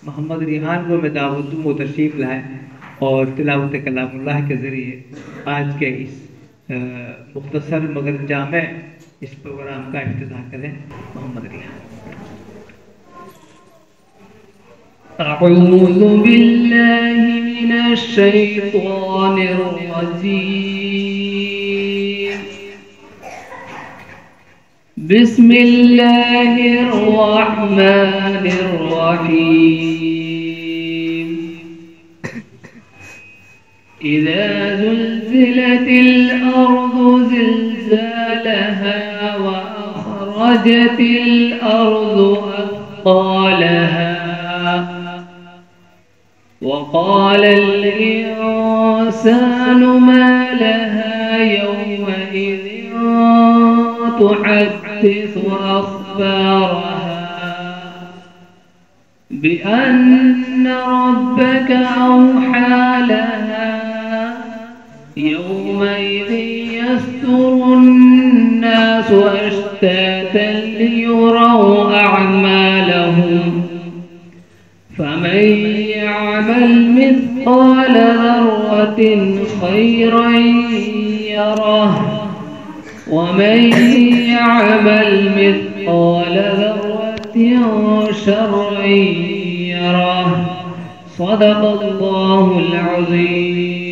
मोहम्मद रिहान को मैं दावत दूँ वो तशरीफ़ लाए और तिलावत कलामुल्लाह के ज़रिए आज के इस मुख्तसर मगर जामे इस प्रोग्राम का इफ्तिताह करें। मोहम्मद रिहान। أعوذ بالله من الشيطان الرجيم. بسم الله الرحمن الرحيم. إذا زلزلت الأرض زلزالها وأخرجت الأرض أثقالها وقال الإنسان ما لها يومئذ تحدث أخبارها بأن ربك أوحى لها يومئذ يصدر الناس أشتاتا ليروا أعمالهم فمن يعمل مثقال ذرة خيرا يره ومن يعمل مثقال ذرة شرا يره. صدق الله العظيم.